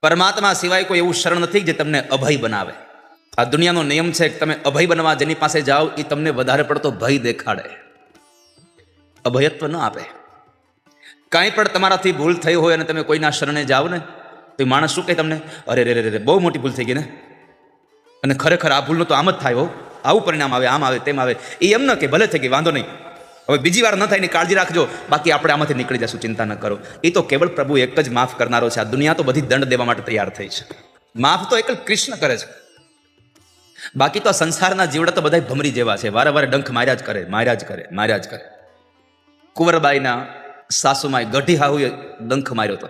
પરમાત્મા સિવાય કોઈ એવું શરણ નથી જે તમને અભય બનાવે. આ દુનિયાનો નિયમ છે કે તમે અભય બનવા જેની પાસે જાઓ એ તમને વધારે પડતો ભય દેખાડે, અભયત્વ ન આપે. કાંઈ પણ તમારાથી ભૂલ થઈ હોય અને તમે કોઈના શરણે જાઓ ને તો માણસ શું કહે તમને, અરે રે રે રે બહુ મોટી ભૂલ થઈ ગઈ ને, અને ખરેખર આ ભૂલનું તો આમ જ થાય હો, આવું પરિણામ આવે, આમ આવે, તેમ આવે. એ એમ ન કે ભલે થઈ ગઈ, વાંધો નહીં, હવે બીજી વાર ન થાય ની કાળજી રાખજો, બાકી આપણે આમાંથી નીકળી જશું, ચિંતા ન કરો. એ તો કેવળ પ્રભુ એક જ માફ કરનારો છે. આ દુનિયા તો બધી દંડ દેવા માટે તૈયાર થઈ છે. માફ તો એકલ કૃષ્ણ કરે છે. બાકી તો સંસારના જીવડા તો બધા ભમરી જેવા છે, વારે વારે ડંખ માર્યા જ કરે, માર્યા જ કરે, માર્યા જ કરે. કુંવરબાઈના સાસુમાએ ગઢી હાહુએ ડંખ માર્યો હતો.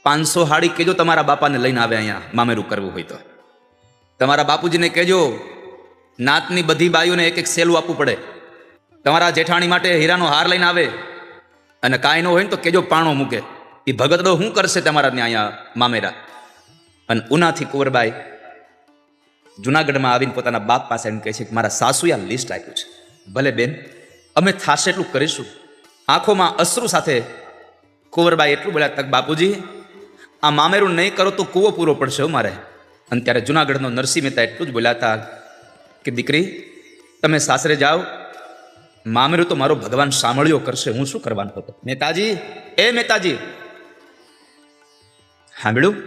500 હાડી કેજો તમારા બાપાને લઈને આવે અહીંયા મામેરું કરવું હોય તો. તમારા બાપુજીને કહેજો નાતની બધી બાઈઓને એક એક સેલું આપવું પડે. તમારા જેઠાણી માટે હીરાનો હાર લઈને આવે, અને કાંઈ ન હોય ને તો કેજો પાણો મૂકે. એ ભગતડો શું કરશે તમારા ત્યાં અહીંયા મામેરા. અને ઉનાથી કુંવરબાઈ જુનાગઢમાં આવીને પોતાના બાપ પાસે એમ કહે છે કે મારા સાસુએ આ લિસ્ટ આપ્યું છે, ભલે બેન અમે થાશે એટલું કરીશું. આંખોમાં અશ્રુ સાથે કુંવરબાઈ એટલું બોલ્યા તક બાપુજી આ મામેરું નહીં કરો તો કૂવો પૂરો પડશે મારે. અને ત્યારે જુનાગઢનો નરસિંહ મહેતા એટલું જ બોલ્યા હતા કે દીકરી તમે સાસરે જાઓ, મામેરું તો મારો ભગવાન સાંભળ્યો કરશે, હું શું કરવાનો હતો. મહેતાજી, એ મહેતાજી સાંભળ્યું?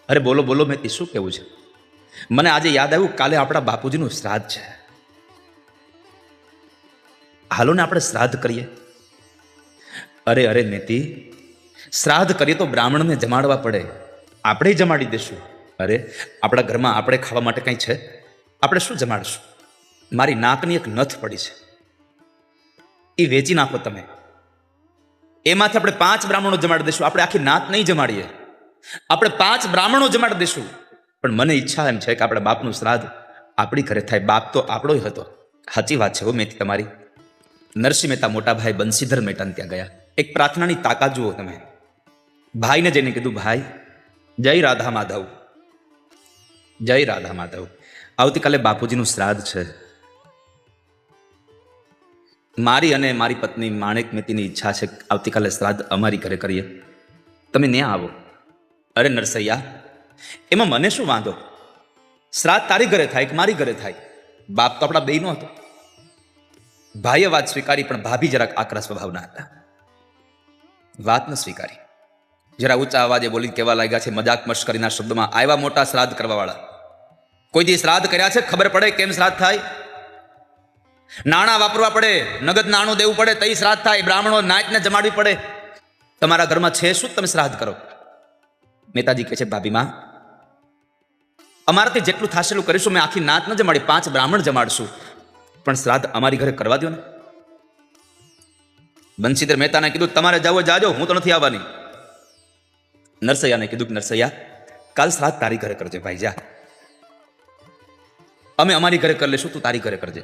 અરે બોલો બોલો મહેતી, શું કહેવું છે? મને આજે યાદ આવ્યું કાલે આપણા બાપુજીનું શ્રાદ્ધ છે, હાલો ને આપણે શ્રાદ્ધ કરીએ. અરે અરે મહેતી, શ્રાદ્ધ કરીએ તો બ્રાહ્મણને જમાડવા પડે, આપણે જમાડી દેશું. અરે આપણા ઘરમાં આપણે ખાવા માટે કંઈ છે? આપણે શું જમાડશું? મારી નાકની એક નથ પડી છે, એ વેચી નાખો તમે, એમાંથી આપણે 5 બ્રાહ્મણો જમાડી દઈશું. આપણે આખી નાત નહીં જમાડીએ, આપણે 5 બ્રાહ્મણો જમાડી દઈશું. પણ મને ઈચ્છા એમ છે કે આપણા બાપનું શ્રાદ્ધ આપણી ઘરે થાય. બાપ તો આપણો હતો. સાચી વાત છે હો મહેતી તમારી. નરસિંહ મહેતા મોટા ભાઈ બંસીધર મહેતાને ત્યાં ગયા. એક પ્રાર્થનાની તાકાત જુઓ તમે. ભાઈને જઈને કીધું, ભાઈ જય રાધા માધવ, જય રાધા માધવ, આવતીકાલે બાપુજીનું શ્રાદ્ધ છે. મારી અને મારી પત્ની માણેક મહેતીની ઈચ્છા છે આવતીકાલે શ્રાદ્ધ અમારી ઘરે કરીએ, તમે ત્યાં આવો. અરે નરસૈયા, એમાં મને શું વાંધો? શ્રાદ્ધ તારી ઘરે થાય કે મારી ઘરે થાય, બાપ તો આપણા બેયનો હતો. ભાઈએ વાત સ્વીકારી, પણ ભાભી જરાક આકરા સ્વભાવના હતા, વાત ન સ્વીકારી. જરા ઊંચા અવાજે બોલી કહેવા લાગ્યા છે મજાક મશ્કરીના શબ્દમાં, આવ્યા મોટા શ્રાદ્ધ કરવા વાળા, કોઈ દી શ્રાદ્ધ કર્યા છે? ખબર પડે કેમ શ્રાદ્ધ થાય? નાણાં વાપરવા પડે, નગદ નાણું દેવું પડે તઈ શ્રાદ્ધ થાય, બ્રાહ્મણો નાચને જમાડવી પડે. તમારા ઘરમાં છે શું તમે શ્રાદ્ધ કરો? મહેતાજી કહે છે ભાભીમાં, અમારાથી જેટલું થશે એટલું કરીશું. મેં આખી નાત ન જમાડી, 5 બ્રાહ્મણ જમાડશું, પણ શ્રાદ્ધ અમારી ઘરે કરવા દો ને. બંસીધર મહેતાને કીધું તમારે જાવ જાજો, હું તો નથી આવવાની. નરસૈયાને કીધું કે નરસૈયા કાલ શ્રાદ્ધ તારી ઘરે કરજે ભાઈ, જા. અમે અમારી ઘરે કરી લેશું, તું તારી ઘરે કરજે.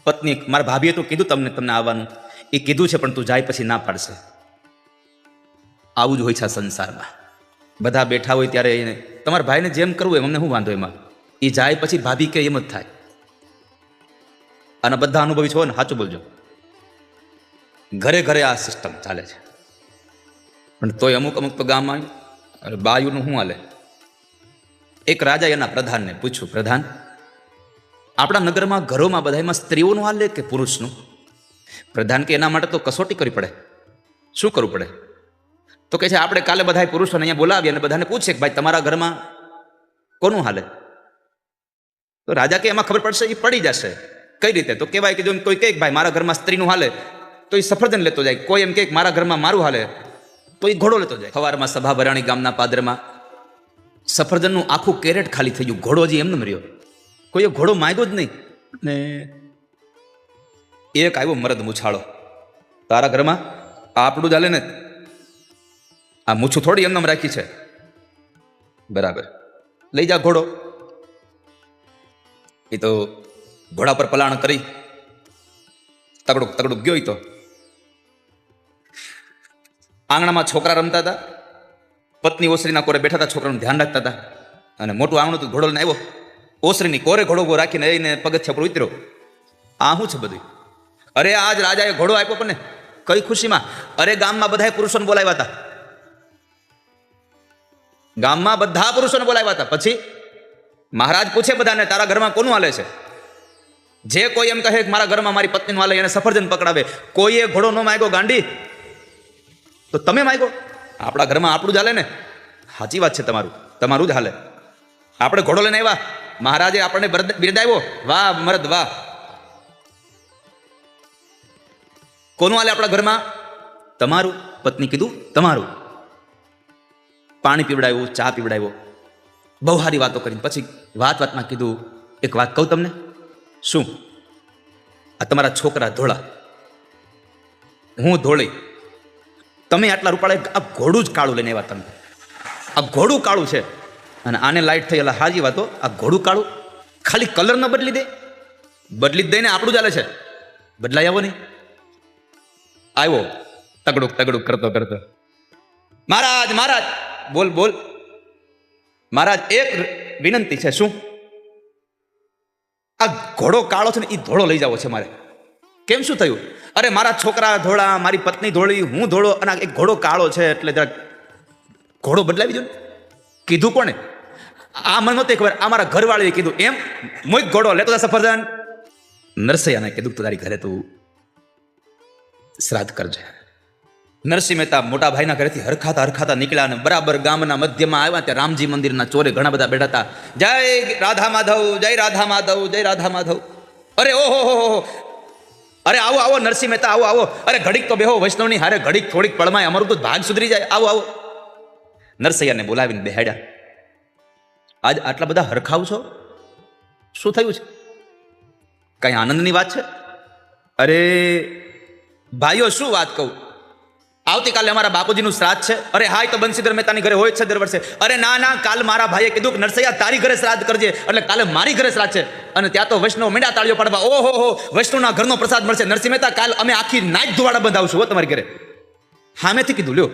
પત્ની, મારા ભાભીએ તો કીધું તમને આવવાનું, એ કીધું છે પણ તું જાય પછી ના પાડશે. આવું જ હોય છે સંસારમાં. બધા બેઠા હોય ત્યારે એને તમારા ભાઈને જેમ કરવું એમ, અમને શું વાંધો એમાં, એ જાય પછી ભાભી કે એમ જ થાય. અને બધા અનુભવી છો ને, સાચું બોલજો. ઘરે ઘરે આ સિસ્ટમ ચાલે છે. પણ તોય અમુક તો ગામમાં બાયુનું શું હાલે. એક રાજા એના પ્રધાનને પૂછ્યું, પ્રધાન આપણા નગરમાં ઘરોમાં બધામાં સ્ત્રીઓનું હાલે કે પુરુષનું? પ્રધાન કે એના માટે તો કસોટી કરવી પડે. શું કરવું પડે? તો કહે છે આપણે કાલે બધા પુરુષોને અહીંયા બોલાવીએ અને બધાને પૂછે કે ભાઈ તમારા ઘરમાં કોનું હાલે? તો રાજા કે એમાં ખબર પડશે, એ પડી જશે. કઈ રીતે? તો કહેવાય કે જો કોઈ કહે ભાઈ મારા ઘરમાં સ્ત્રીનું હાલે તો એ સફરજન લેતો જાય, કોઈ એમ કહે મારા ઘરમાં મારું હાલે તો એ ઘોડો લેતો જાય. સવારમાં સભા ભરાણી ગામના પાદરમાં સફરજનનું આખું કેરેટ ખાલી થઈ ગયું, ઘોડો હજી એમને મર્યો, કોઈએ ઘોડો માંગ્યો જ નહીં. ને એક આવ્યો મરદ મૂછાળો, તારા ઘરમાં આપણું જ હાલે ને, આ મૂછું થોડી એમને રાખી છે, બરાબર લઈ જા ઘોડો. એ તો ઘોડા પર પલાણ કરી તગડુક તગડુક ગયો. તો આંગણામાં છોકરા રમતા હતા, પત્ની ઓસરીના કોરે બેઠા હતા, છોકરાનું ધ્યાન રાખતા હતા. અને મોટું આંગણું તો ઘોડો લઈને આવ્યો, ઓસરીની કોરે ઘોડો ઉભો રાખીને એને પગથિયા પર ઉતર્યો. આ શું છે બધું? અરે આજ રાજાએ ઘોડો આપ્યો, પણ કઈ ખુશીમાં? અરે ગામમાં બધા પુરુષોને બોલાવ્યા હતા, ગામમાં બધા પુરુષોને બોલાવ્યા હતા. પછી મહારાજ પૂછે બધાને, તારા ઘરમાં કોનું હાલે છે? જે કોઈ એમ કહે કે મારા ઘરમાં મારી પત્નીનું હાલે, એને સફરજન પકડાવે. કોઈએ ઘોડો ન માંગ્યો ગાંડી, તો તમે માંગ્યો. આપણા ઘરમાં આપણું જ હાલે ને. સાચી વાત છે, તમારું જ હાલે. આપણે ઘોડો લઈને આવ્યા, મહારાજે આપણને બિરદાવ્યો, વાહ મરદ વાહ. કોનું હાલે આપણા ઘરમાં? તમારું. પત્ની કીધું તમારું. પાણી પીવડાવ્યું, ચા પીવડાવ્યો, બહુ સારી વાતો કરી. પછી વાતમાં કીધું, એક વાત કહું તમને. શું? આ તમારા છોકરા ધોળા, હું ધોળી, તમે આટલા રૂપાળા, આ ઘોડું જ કાળું લઈને આવ્યા. તમે આ ઘોડું કાળું છે અને આને લાઈટ થઈ. એટલે હાજી વાતો, આ ઘોડું કાળું ખાલી કલર ન બદલી દે, બદલી જ દઈને આપણું ચાલે છે. બદલાઈ આવો નહીં. આવ્યો તગડુક કરતો મહારાજ બોલ મહારાજ, એક વિનંતી છે. શું? આ ઘોડો કાળો છે ને, એ ધોળો લઈ જાવો છે મારે. કેમ, શું થયું? અરે મારા છોકરા ધોળા, મારી પત્ની ધોળી, હું ધોળો, અને એક ઘોડો કાળો છે, એટલે જરાક ઘોડો બદલાવી દો ને. કીધું કોને? આ મને નહોતી ખબર, આ મારા ઘરવાળીએ કીધું. એમ મોઈ ઘોડો લેતો જા સફરજન. નરસૈયાને કીધું, તારી ઘરે તું શ્રાદ્ધ કરજે. નરસિંહ મહેતા મોટા ભાઈના ઘરેથી હરખાતા નીકળ્યા અને બરાબર ગામના મધ્યમાં આવ્યા. ત્યાં રામજી મંદિરના ચોરે ઘણા બધા બેઠા હતા. જય રાધા માધવ, જય રાધા માધવ, જય રાધા માધવ. અરે ઓહો, અરે આવો નરસિંહ મહેતા, આવો. અરે ઘડીક તો બેહો, વૈષ્ણવની હારે ઘડીક થોડીક પળમાં અમારું તો ભાગ સુધરી જાય. આવો. નરસૈયાને બોલાવીને બેહાડ્યા. આજ આટલા બધા હરખાવ છો, શું થયું છે? કઈ આનંદની વાત છે? અરે ભાઈઓ, શું વાત કહું, આવતીકાલે અમારા બાપુજીનું શ્રાદ્ધ છે. અરે હા, તો બંસીધર મહેતાની ઘરે હોય છે દર વર્ષે. અરે ના, કાલ મારા ભાઈએ કીધું કે નરસૈયા તારી ઘરે શ્રાદ્ધ કરજે, એટલે કાલે મારી ઘરે શ્રાદ્ધ છે. અને ત્યાં તો વૈષ્ણવ મેળા તાળીઓ પાડવા. ઓહો, વૈષ્ણવના ઘરનો પ્રસાદ મળશે. નરસિંહ મહેતા, કાલ અમે આખી નાચ ધુવાડા બંધાવશું હો તમારી ઘરે. હામેથી કીધું, લ્યો.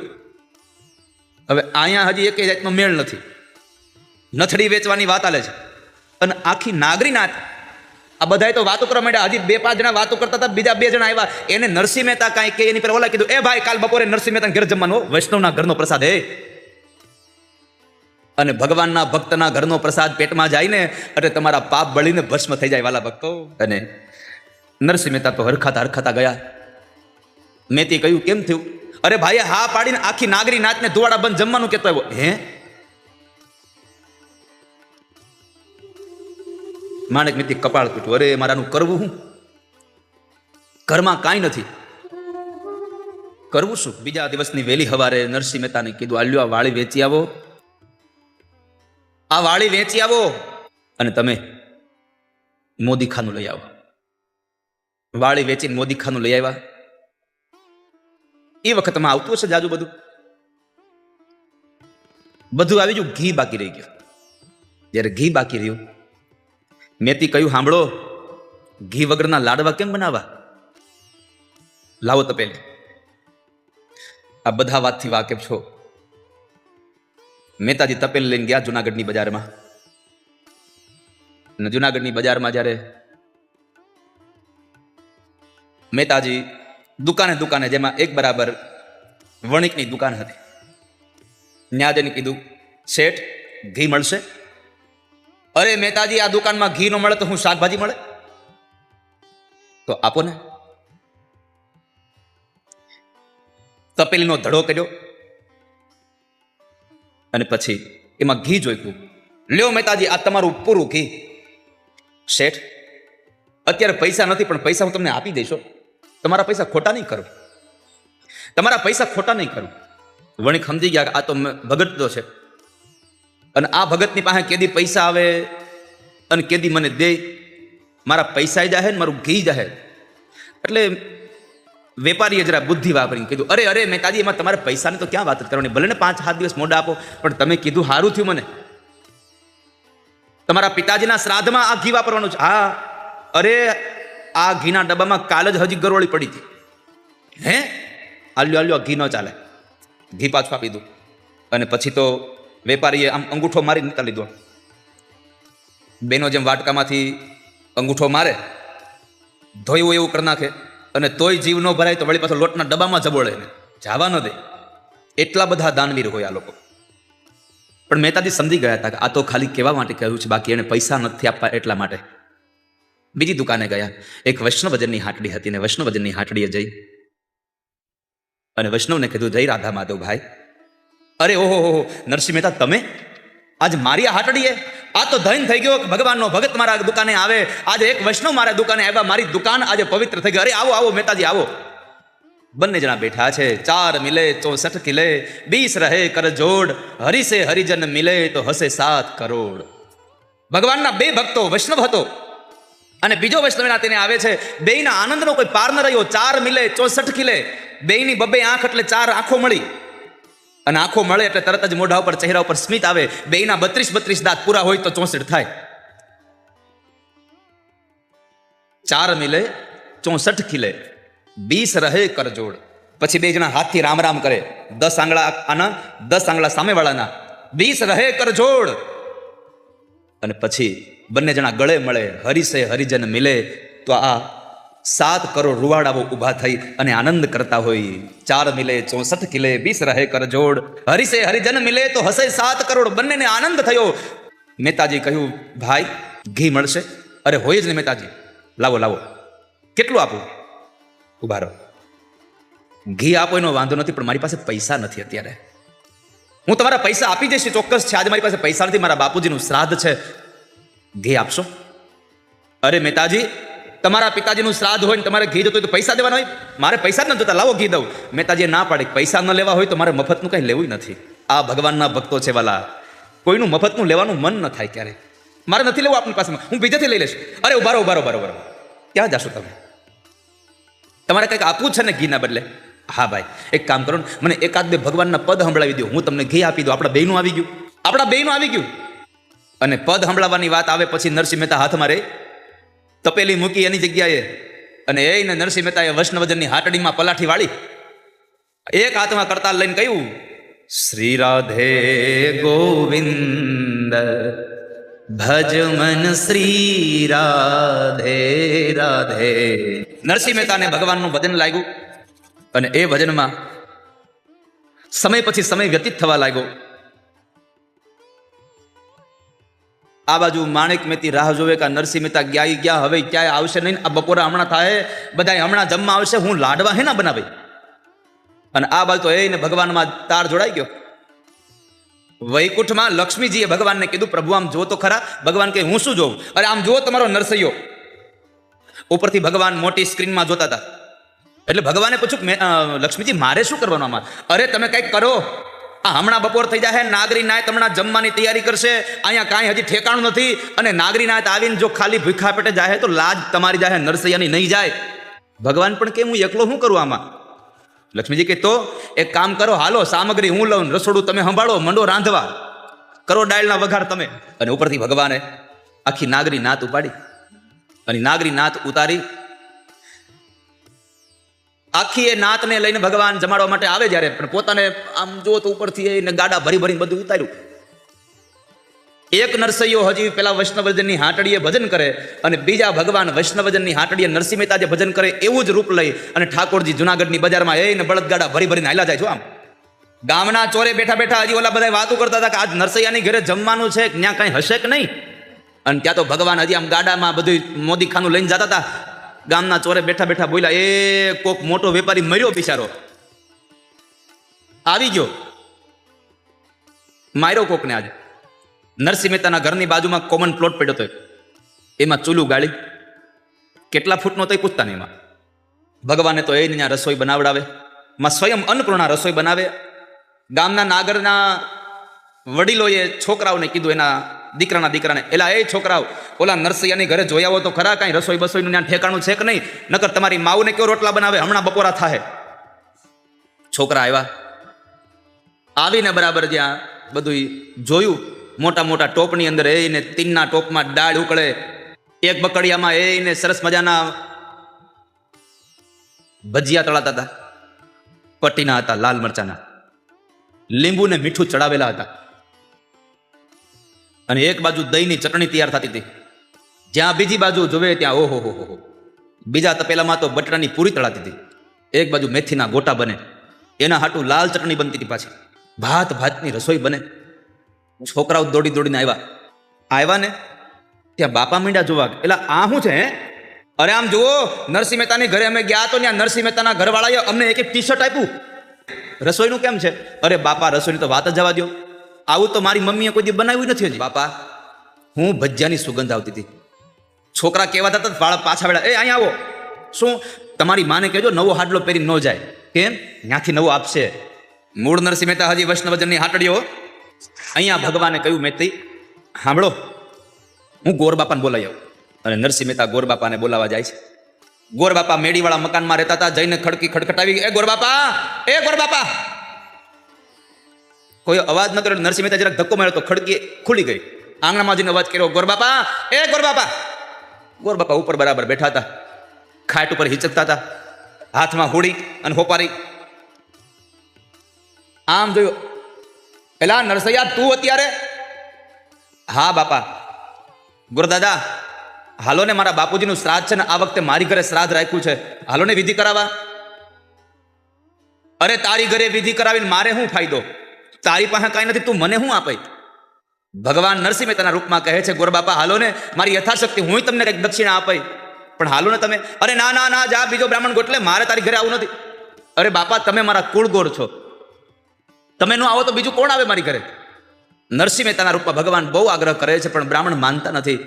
હવે અહીંયા હજી એક જાતનો મેળ નથી. નથડી વેચવાની વાત આલે છે અને આખી નાગરી નાચ. આ બધાએ તો વાતો કરવા માંડ્યા. હજી 2-5 જણા વાતો કરતા હતા, બીજા 2 જણા આવ્યા. એને નરસિંહ મહેતા કાંઈ કે એની પર ઓલા કીધું, એ ભાઈ કાલ બપોરે નરસિંહ મહેતા ઘર જમવાનું, વૈષ્ણવના ઘરનો પ્રસાદ હે. અને ભગવાનના ભક્તના ઘરનો પ્રસાદ પેટમાં જાય ને એટલે તમારા પાપ બળીને ભસ્મ થઈ જાય વાલા ભક્તો. અને નરસિંહ મહેતા તો હરખાતા ગયા. મેથી કહ્યું, કેમ થયું? અરે ભાઈ હા પાડીને આખી નાગરી નાચને ધુવાડા બંધ જમવાનું કેતો આવ્યો. હે? માણેક મેથી કપાળ તૂટ્યું. અરે મારાનું કરવું શું? ઘરમાં કાંઈ નથી, કરવું શું? બીજા દિવસની વહેલી સવારે નરસિંહ મહેતાને કીધું, આલ્યો આ વાળી વેચી આવો, આ વાળી વેચી આવો અને તમે મોદીખાનું લઈ આવો. વાળી વેચીને મોદીખાનું લઈ આવ્યા. એ વખતમાં આવતું હશે જાજુ બધું આવી ગયું. ઘી બાકી રહી ગયું. જ્યારે ઘી બાકી રહ્યું, મેથી કહ્યું, સાંભળો, ઘી વગરના લાડવા કેમ બનાવવા? લાવો તપેલી. આ બધા વાતથી વાકેફ છો. મહેતાજી તપેલી લઈને ગયા જુનાગઢની બજારમાં. અને જુનાગઢની બજારમાં જ્યારે મહેતાજી દુકાને જેમાં એક બરાબર વણિકની દુકાન હતી, ન્યાજને કીધું, શેઠ ઘી મળશે? અરે મહેતાજી, આ દુકાનમાં ઘી ન મળે તો હું શાકભાજી મળે? તો આપો ને. તપેલીનો ધડો કર્યો અને પછી એમાં ઘી જોઈતું. લ્યો મહેતાજી, આ તમારું પૂરું ઘી. શેઠ, અત્યારે પૈસા નથી, પણ પૈસા હું તમને આપી દઈશ. તમારા પૈસા ખોટા નહીં કરું, તમારા પૈસા ખોટા નહીં કરું. વણિક સમજી ગયા કે આ તો ભગત તો છે, અને આ ભગતની પાસે કેદી પૈસા આવે અને કેદી મને દે. મારા પૈસા જાહે ને મારું ઘી જાહે. એટલે વેપારીએ જરા બુદ્ધિ વાપરીને કીધું, અરે મહેતાજી, એમાં તમારે પૈસાની તો ક્યાં વાત કરવાની, ભલે ને 5-7 દિવસ મોડા આપો, પણ તમે કીધું સારું થયું મને. તમારા પિતાજીના શ્રાદ્ધમાં આ ઘી વાપરવાનું છે. હા, અરે આ ઘીના ડબ્બામાં કાલ જ હજી ગરોળી પડી હતી. હે? આલ્યો ઘી ન ચાલે. ઘી પાછું આપી દઉં. અને પછી તો વેપારીએ આમ અંગૂઠો મારી નીકળી લીધો. બેનો જેમ વાટકામાંથી અંગૂઠો મારે, ધોયું એવું કરી નાખે, અને તોય જીવ ન ભરાય તો વળી પાછો લોટના ડબ્બામાં જબોળે, જવા ન દે. એટલા બધા દાનવીર હોય આ લોકો. પણ મહેતાજી સમજી ગયા હતા કે આ તો ખાલી કહેવા માટે કહ્યું છે, બાકી એને પૈસા નથી આપવા એટલા માટે. બીજી દુકાને ગયા. એક વૈષ્ણવજનની હાટડી હતી ને વૈષ્ણવજનની હાટડીએ જઈ અને વૈષ્ણવને કીધું, જય રાધા માધવ ભાઈ. અરે ઓહો નરસિંહ મહેતા, તમે આજ મારી આ હાટડીએ? આ તો ધન થઈ ગયો, ભગવાનનો ભગત મારા દુકાને આવે. આજે એક વૈષ્ણવ મારા દુકાને આવ્યા, મારી દુકાન આજે પવિત્ર થઈ ગઈ. અરે આવો આવો મહેતાજી આવો. બંને જણા બેઠા છે. 4 મિલે 64 કિલે, 20 રહે કર જોડ, હરિ સે હરિજન મિલે તો હસે 7 કરોડ. ભગવાનના બે ભક્તો, વૈષ્ણવ હતો અને બીજો વૈષ્ણવ તેને આવે છે. બેયના આનંદનો કોઈ પાર ન રહ્યો. 4 મિલે 64 કિલે, બેયની બબ્બે આંખ એટલે 4 આંખો મળી. અને આંખો મળે એટલે તરત જ મોઢા ઉપર, ચહેરા ઉપર સ્મિત આવે. બેયના 32 દાંત પૂરા હોય તો 64 થાય. 4 મિલે 64 કિલે, 20 રહે કરજોડ. પછી બે જણા હાથથી રામ રામ કરે. 10 આંગળા આના, 10 આંગળા સામેવાળાના. 20 રહે કરજોડ. અને પછી બંને જણા ગળે મળે. હરિ સે હરિજન મિલે તો આ 7 કરોડ રૂવાડાઓ ઊભા થઈ અને આનંદ કરતા હોય. 4 મિલે 64 કિલે, 20 રહે કરજોડ, હરિ સે હરિજન મિલે તો હસે 7 કરોડ. બંનેને આનંદ થયો. મહેતાજી કહ્યું, ભાઈ ઘી મળશે? અરે હોય જ ને મહેતાજી, લાવો લાવો. કેટલું આપું? ઉભા રહો. ઘી આપો એનો વાંધો નથી, પણ મારી પાસે પૈસા નથી અત્યારે. હું તમારા પૈસા આપી જઈશ, ચોક્કસ છે. આજે મારી પાસે પૈસા નથી, મારા બાપુજીનું શ્રાદ્ધ છે. ઘી આપશો? અરે મહેતાજી, તમારા પિતાજીનું શ્રાદ્ધ હોય ને તમારે ઘી જોતું હોય તો પૈસા દેવાના હોય? મારે પૈસા જ ન જોતા, લાવો ઘી દઉં. મહેતાજીએ ના પાડી, પૈસા ન લેવા હોય તો મારે મફતનું કંઈ લેવું નથી. આ ભગવાનના ભક્તો છે વાલા, કોઈનું મફતનું લેવાનું મન ન થાય ક્યારે. મારે નથી લેવું આપની પાસે, હું બીજેથી લઈ લઈશ. અરે ઉભારો ઉભારો બરોબર, ક્યાં જાશો તમે? તમારે કંઈક આપવું છે ને ઘીના બદલે? હા ભાઈ, એક કામ કરો ને, મને એકાદ બે ભગવાનના પદ સંભળાવી દો, હું તમને ઘી આપી દઉં. આપણા બેયનું આવી ગયું, આપણા બેયનું આવી ગયું. અને પદ સંભળાવવાની વાત આવે પછી નરસિંહ મહેતા હાથમાં રે તપેલી મૂકી એની જગ્યાએ, અને એને નરસિંહ મહેતાએ વૈષ્ણવજનની હાટડીમાં પલાઠી વાળી, એક હાથમાં કરતાલ લઈને કહ્યું, શ્રી રાધે ગોવિંદ ભજ મન શ્રી રાધે રાધે. નરસિંહ મહેતાને ભગવાનનું ભજન લાગ્યું અને એ ભજનમાં સમય પછી સમય વ્યતીત થવા લાગ્યો. આ બાજુ માણેક મહેતી રાહ જોવે કે નરસિંહ મહેતા ગયા હવે ક્યાંય આવશે નહીં. આ બપોરા હમણાં થાય, બધા હમણાં જમવા આવશે, હું લાડવા હે ના બનાવે. અને આ બાજુ તો એને ભગવાનમાં તાર જોડાઈ ગયો. વૈકુંઠમાં લક્ષ્મીજીએ ભગવાનને કીધું, પ્રભુ આમ જો તો ખરા. ભગવાન કહે, હું શું જોઉં? અરે આમ જુઓ તમારો નરસૈયો. ઉપરથી ભગવાન મોટી સ્ક્રીનમાં જોતા હતા. એટલે ભગવાને પૂછ્યું, લક્ષ્મીજી મારે શું કરવાનું આમાં? અરે તમે કંઈક કરો. આ હમણાં બપોર થઈ જાય, નાગરી નાયત હમણાં જમવાની તૈયારી કરશે. અહીંયા કાંઈ હજી ઠેકાણું નથી. અને નાગરી નાયત આવીને જો ખાલી ભૂખા પેટે જાય તો લાજ તમારી જાય, નરસૈયાની નહીં જાય. ભગવાન પણ કેમ, હું એકલો શું કરું આમાં? લક્ષ્મીજી કે, તો એક કામ કરો, હાલો સામગ્રી હું લઉં, રસોડું તમે સંભાળો, મંડો રાંધવા, કરો ડાળના વઘાર તમે. અને ઉપરથી ભગવાને આખી નાગરી નાત ઉપાડી અને નાગરી નાત ઉતારી. આખી એ નાતને લઈને ભગવાન જમાડવા માટે આવે જ્યારે, પણ પોતાને આમ જો તો ઉપરથી એને ગાડા ભરી ભરીને બધું ઉતાર્યું. એક નરસૈયો હજી પેલા વૈષ્ણવજનની હાટડીએ ભજન કરે અને બીજા ભગવાન વૈષ્ણવજનની હાટડીએ નરસિંહ મહેતા જે ભજન કરે એવું જ રૂપ લઈ અને ઠાકોરજી જુનાગઢની બજારમાં એને બળદગાડા ભરી ભરીને હાલ્યા જાય છો. આમ ગામના ચોરે બેઠા બેઠા હજી ઓલા બધા વાતો કરતા હતા કે આજ નરસૈયાની ઘરે જમવાનું છે, ત્યાં કાંઈ હશે કે નહીં. અને ત્યાં તો ભગવાન હજી આમ ગાડામાં બધું મોદી ખાનું લઈને જતા હતા. ગામના ચોરે બેઠા બેઠા બોલ્યા, એ કોક મોટો વેપારી મર્યો બિચારો, આવી ગયો, માર્યો કોકને. આજે નરસિંહ મહેતાના ઘરની બાજુમાં કોમન પ્લોટ પડ્યો હતો, એમાં ચૂલું ગાળી કેટલા ફૂટનો તો પૂછતા નહીં. એમાં ભગવાને તો એને ત્યાં રસોઈ બનાવડાવે, માં સ્વયં અન્નપૂર્ણા રસોઈ બનાવે. ગામના નાગરના વડીલોએ છોકરાઓને કીધું, એના દીકરાને, એલા એ છોકરાઓ, ઓલા નરસૈયાની ઘરે જોઈ આવો તો ખરા, કાંઈ રસોઈ બસોઈનું ત્યાં ઠેકાણું છે કે નહીં, નકર તમારી માવુને કેવો રોટલા બનાવે, હમણાં બપોરા થાય. છોકરા આવ્યા, આવીને બરાબર જ્યાં બધું જોયું, મોટા મોટા ટોપની અંદર એને તીનના ટોપમાં દાળ ઉકળે, એક બકડિયામાં એને સરસ મજાના ભજીયા તળાતા હતા, પટ્ટીના હતા, લાલ મરચાના, લીંબુ ને મીઠું ચડાવેલા હતા. અને એક બાજુ દહીંની ચટણી તૈયાર થતી હતી. જ્યાં બીજી બાજુ જોવે ત્યાં ઓહો હો હો. બીજા તપેલામાં તો બટાટાની પૂરી તળાતી હતી. એક બાજુ મેથીના ગોટા બને, એના હાટું લાલ ચટણી બનતી હતી. પાછી ભાતની રસોઈ બને. છોકરાઓ દોડી દોડીને આવ્યા ને ત્યાં બાપા મીંડા જોવા એટલે આ શું છે હે? અરે આમ જુઓ, નરસિંહ મહેતાની ઘરે અમે ગયા તો ત્યાં નરસિંહ મહેતાના ઘરવાળાએ અમને એક ટી શર્ટ આપ્યું. રસોઈનું કેમ છે? અરે બાપા રસોઈની તો વાત જ જવા દો, આવું તો મારી મમ્મીએ કોઈ દી બનાવ્યું નથી હજી. બાપા હું ભજીયાની સુગંધ આવતી હતી. છોકરા કેવા થતા વાળ પાછા વેળા, એ અહીંયા આવો. શું તમારી માને કહેજો નવો હાડલો પહેરી ન જાય. કેમ? ત્યાંથી નવો આપશે. મૂળ નરસિંહ મહેતા હજી વૈષ્ણવજનની હાટડીઓ. અહીંયા ભગવાને કહ્યું, મહેતી સાંભળો, હું ગોરબાપાને બોલાવી આવું. અને નરસિંહ મહેતા ગોરબાપાને બોલાવા જાય છે. ગોરબાપા મેડીવાળા મકાનમાં રહેતા હતા. જઈને ખડકી ખડખટાવી, એ ગોરબાપા. કોઈ અવાજ ન કર્યો. નરસિંહ મહેતા જરાક ધક્કો માર્યો તો ખડકી ખુલી ગઈ. આંગણામાં જઈને અવાજ કર્યો, ગોરબાપા. ગોરબાપા ઉપર બરાબર બેઠા હતા, ખાટ ઉપર હિચકતા હતા, હાથમાં હોડી અને હોપારી. આમ જોયું, એલા નરસૈયા તું અત્યારે? હા બાપા. ગુરુદાદા હાલો ને, મારા બાપુજીનું શ્રાદ્ધ છે ને, આ વખતે મારી ઘરે શ્રાદ્ધ રાખ્યું છે, હાલો ને વિધિ કરાવવા. અરે તારી ઘરે વિધિ કરાવીને મારે શું ફાયદો? તારી પાસે કાંઈ નથી, તું મને શું આપે? ભગવાન નરસિંહ મહેતાના રૂપમાં કહે છે, ગોરબાપા હાલો ને, મારી યથાશક્તિ હું તમને કંઈક દક્ષિણા આપે, પણ હાલો ને તમે. અરે ના જા, બીજો બ્રાહ્મણ ગોઠલે, મારે તારી ઘરે આવું નથી. અરે બાપા તમે મારા કુળગોર છો, તમે ન આવો તો બીજું કોણ આવે મારી ઘરે? નરસિંહ મહેતાના રૂપમાં ભગવાન બહુ આગ્રહ કરે છે, પણ બ્રાહ્મણ માનતા નથી.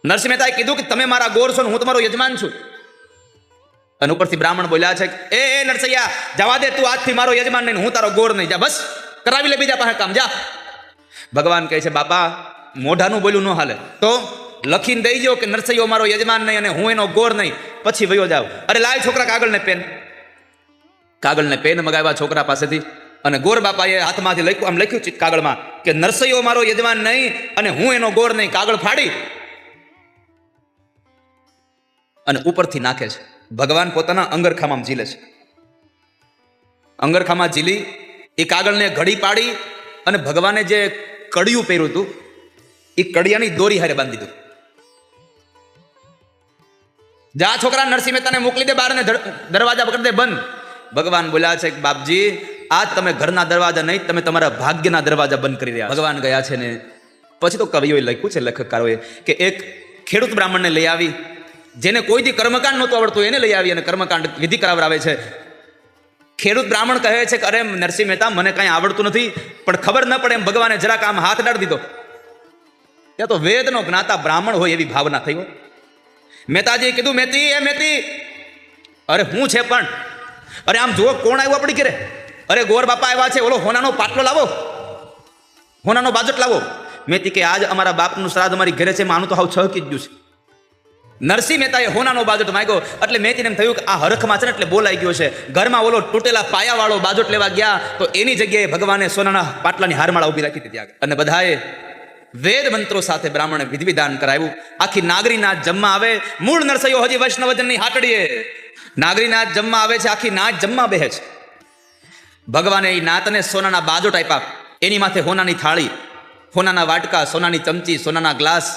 નરસિંહ મહેતાએ કીધું કે તમે મારા ગોર છો ને હું તમારો યજમાન છું. અને ઉપરથી બ્રાહ્મણ બોલ્યા છે, એ નરસૈયા જવા દે, તું આજથી મારો યજમાન નહીં, હું તારો ગોર નહીં. જા બસ, કરાવી લે બીજા પાસે કામ, જા. ભગવાન કહે છે, બાપા મોઢાનું બોલ્યું ન હાલે, તો લખીને દઈ જાઓ કે નરસૈયો મારો યજમાન નહીં અને હું એનો ગોર નહીં, પછી વયો જાવ. અરે લાય છોકરા કાગળને પેન મગાવ્યા છોકરા પાસેથી. અને ગોર બાપાએ હાથમાંથી લખ્યું છે કાગળમાં કે નરસૈયો મારો યજમાન નહીં અને હું એનો ગોર નહીં. કાગળ ફાડી અને ઉપરથી નાખે છે. ભગવાન પોતાના અંગરખામાં ઝીલે છે. અંગરખામાં ઝીલી એ કાગળને ઘડી પાડી અને ભગવાને જે કડિયું પહેર્યું હતું એ કડિયાની દોરી હારે બાંધી દીધું. જા છોકરા નરસિંહ મહેતાને મોકલી દે બહાર ને દરવાજા પકડી દે બંધ. ભગવાન બોલ્યા છે, બાપજી આજ તમે ઘરના દરવાજા નહીં, તમે તમારા ભાગ્યના દરવાજા બંધ કરી રહ્યા. ભગવાન ગયા છે ને પછી તો કવિઓએ લખ્યું છે, લેખકકારોએ, કે એક ખેડૂત બ્રાહ્મણને લઈ આવી, જેને કોઈ દી કર્મકાંડ નહોતું આવડતું, એને લઈ આવી અને કર્મકાંડ વિધિ કરાવરાવે છે. ખેડૂત બ્રાહ્મણ કહે છે કે અરે નરસિંહ મહેતા મને કાંઈ આવડતું નથી, પણ ખબર ન પડે એમ ભગવાને જરાક આમ હાથ ડાળી દીધો. ત્યાં તો વેદનો જ્ઞાતા બ્રાહ્મણ હોય એવી ભાવના થઈ. મહેતાજી કીધું, મેતી અરે હું છે પણ? અરે આમ જુઓ કોણ આવ્યું આપણી ઘરે? અરે ગોર બાપા આવ્યા છે, ઓલો હોનાનો પાટલો લાવો, હોનાનો બાજટ લાવો. મેતી કે આજ અમારા બાપનું શ્રાદ્ધ અમારી ઘરે છે, આનું તો હાવ છહકી જ ગયું છે. નરસિંહ મહેતાએ હોનાનો બાજટ માંગ્યો એટલે મેતીને એમ થયું કે આ હરખમાં છે ને એટલે બોલાઈ ગયો છે. ઘરમાં ઓલો તૂટેલા પાયાવાળો બાજટ લેવા ગયા તો એની જગ્યાએ ભગવાને સોનાના પાટલાની હારમાળા ઉભી રાખી હતી. અને બધાએ વેદ મંત્રો સાથે બ્રાહ્મણે વિધિવિધાન કરાવ્યું. આખી નાગરીનાથ જમવા આવે. મૂળ નરસૈયો હજી વૈષ્ણવજનની હાટડીએ નાગરીનાથ જમવા આવે છે, આખી નાચ જમવા બેહે છે. ભગવાને એ નાતને સોનાના બાજોટ આપ્યા, એની માથે હોનાની થાળી, હોનાના વાટકા, સોનાની ચમચી, સોનાના ગ્લાસ.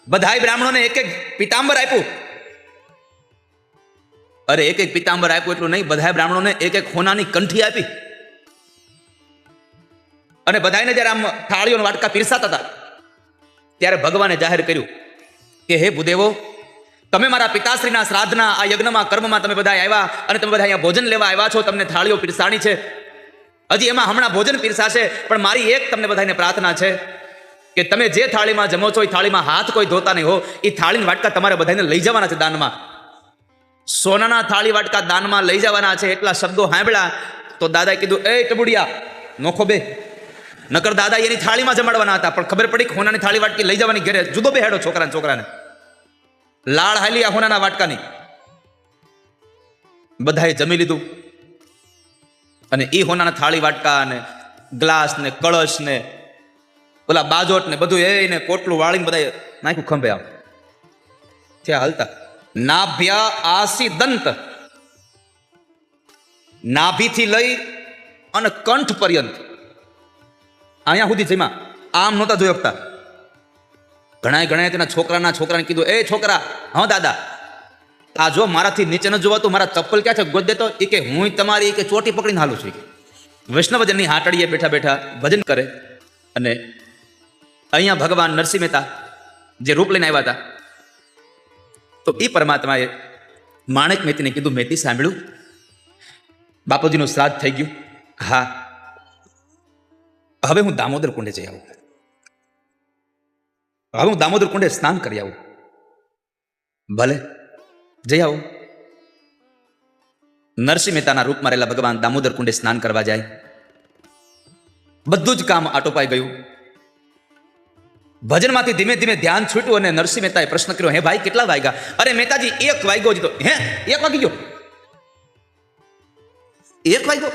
બધાય બ્રાહ્મણોને એક એક પિતાંબર આપ્યું. અરે એક એક પિતાંબર આપ્યું એટલું નહીં, બધાય બ્રાહ્મણોને એક એક હોનાની કંઠી આપી. અને બધાને જ્યારે આમ થાળીઓ વાટકા પીરસાતા હતા ત્યારે ભગવાને જાહેર કર્યું કે હે ભૂદેવો, તમે મારા પિતાશ્રીના શ્રાદ્ધના આ યજ્ઞમાં કર્મમાં તમે બધા આવ્યા અને તમે બધા અહીંયા ભોજન લેવા આવ્યા છો, તમને થાળીઓ પીરસાણી છે. હજી એમાં હમણાં ભોજન પીરસાશે, પણ મારી એક તમને બધાને પ્રાર્થના છે કે તમે જે થાળીમાં જમો છો એ થાળીમાં હાથ કોઈ ધોતા નહીં હો. એ થાળીના વાટકા તમારે બધાને લઈ જવાના છે દાનમાં. સોનાના થાળી વાટકા દાનમાં લઈ જવાના છે. એટલા શબ્દો સાંભળ્યા તો દાદાએ કીધું, એ ટબુડિયા નોખો બે. નકર દાદા એની થાળીમાં જમાડવાના હતા, પણ ખબર પડી હોનાની થાળી વાટકી લઈ જવાની ઘરે જુદો બેહાડો છોકરાને. લાળ હાલી આ હોનાના વાટકાની. બધાએ જમી લીધું અને એ હોનાના થાળી વાટકા ને ગ્લાસ ને કળશ ને ઓલા બાજોટ ને બધું એને પોટલું વાળીને બધા નાખ્યું ખંભે. આમ ત્યાં હાલતા. નાભ્યા આસી દંત, નાભીથી લઈ અને કંઠ પર્યંત અહીંયા સુધી જેમાં આમ નહોતા જોઈ શકતા. ઘણા તેના છોકરાને કીધું, એ છોકરા, હા દાદા, આ જો મારાથી નીચે ન જોવાતું, મારા ચપ્પલ ક્યાં છે ગોદ દેતો. એ કે હું તમારી કે ચોટી પકડીને હાલું છું. વૈષ્ણવજનની હાટડીએ બેઠા બેઠા ભજન કરે અને અહીંયા ભગવાન નરસિંહ મહેતા જે રૂપ લઈને આવ્યા હતા, તો એ પરમાત્માએ માણેક મેતીને કીધું, મેતી સાંભળ્યું, બાપુજીનું શ્રાદ્ધ થઈ ગયું. હા, હવે હું દામોદર કુંડે જઈ આવું, હવે હું દામોદર કુંડે સ્નાન કરી આવું. ભલે જઈ આવું. નરસિંહ મહેતાના રૂપમાં રહેલા ભગવાન દામોદર કુંડે સ્નાન કરવા જાય. બધું જ કામ આટોપાઈ ગયું. ભજનમાંથી ધીમે ધીમે ધ્યાન છૂટ્યું અને નરસિંહ મહેતાએ પ્રશ્ન કર્યો, હે ભાઈ કેટલા વાગ્યા? અરે મહેતાજી 1 વાગ્યો જ તો. હે 1 વાગી ગયો? 1 વાગ્યો?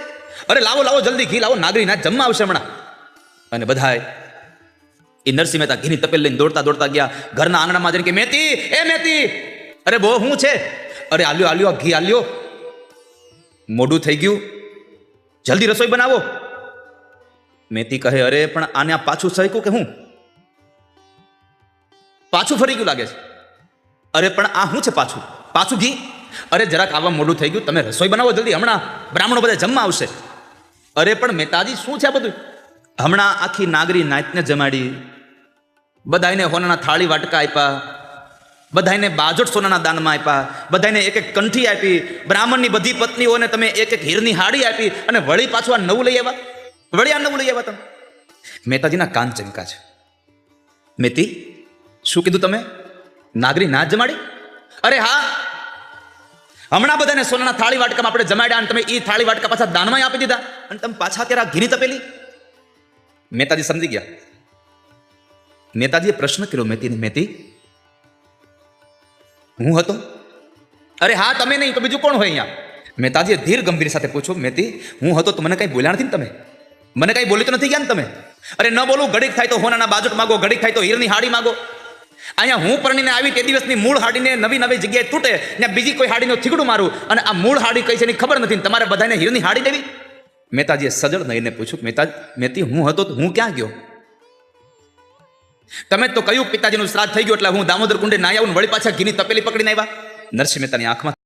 અરે લાવો લાવો જલ્દી ઘી લાવો, નાગરી ના જમવા આવશે હમણાં. અને બધાએ એ નરસિંહ મહેતા ઘીની તપેલ લઈને દોડતા દોડતા ગયા ઘરના આંગણામાં જઈને કે મેતી, એ મેતી, અરે બહુ શું છે? અરે આલ્યો આલ્યો ઘી આલ્યો, મોડું થઈ ગયું, જલ્દી રસોઈ બનાવો. મેતી કહે, અરે પણ આને આ પાછું સહીકું કે હું? પાછું ફરી ગયું લાગે છે. અરે પણ આ શું છે પાછું? પાછું ઘી? અરે જરાક આવવા મોડું થઈ ગયું, તમે રસોઈ બનાવો જલ્દી, હમણાં બ્રાહ્મણો બધા જમવા આવશે. અરે પણ મહેતાજી શું છે આ બધું? હમણાં આખી નાગરી નાતને જમાડી, બધાને હોનાના થાળી વાટકા આપ્યા, બધાને બાજોટ સોનાના દાનમાં આપ્યા, બધાને એક એક કંઠી આપી, બ્રાહ્મણની બધી પત્નીઓને તમે એક એક હીરની હાડી આપી, અને વળી પાછું આ નવું લઈ આવ્યા, વળી આ નવું લઈ આવ્યા તમે. મહેતાજીના કાન ચમકા છે. મેતી શું કીધું તમે? નાગરી ના જમાડી? અરે હા, હમણાં બધાને સોનાના થાળી વાટકામાં આપણે જમાડ્યા અને તમે એ થાળી વાટકા પાછા દાનમાં આપી દીધા અને તમે પાછા ત્યારે ઘીની તપેલી. મહેતાજી સમજી ગયા. મહેતાજીએ પ્રશ્ન કર્યો મેતીને, મેતી હું હતો? અરે હા તમે નહીં તો બીજું કોણ હોય અહીંયા? મહેતાજીએ ધીર ગંભીર સાથે પૂછ્યું, મેતી હું હતો તો મને કઈ બોલ્યા નથી ને તમે? મને કઈ બોલી તો નથી ગયા ને તમે? અરે ન બોલું, ઘડીક થાય તો હોનાના બાજોટ માગો, ઘડીક થાય તો હીરની હાડી માગો. અહીંયા હું પરણીને આવી તે દિવસની મૂળ હાડીને નવી નવી જગ્યાએ તૂટે, ત્યાં બીજી કોઈ હાડીનું થીગડું મારું, અને આ મૂળ હાડી કઈ છે એની ખબર નથી, તમારે બધાને હીરની હાડી દેવી? મહેતાજીએ સજળ નહીને પૂછ્યું, મેતી હું હતો તો હું ક્યાં ગયો? તમે તો કહ્યું પિતાજીનું શ્રાદ્ધ થઈ ગયું એટલે હું દામોદર કુંડે ના આવું, વળી પાછા ઘીની તપેલી પકડીને આવ્યા. નરસિંહ મહેતાની આંખમાં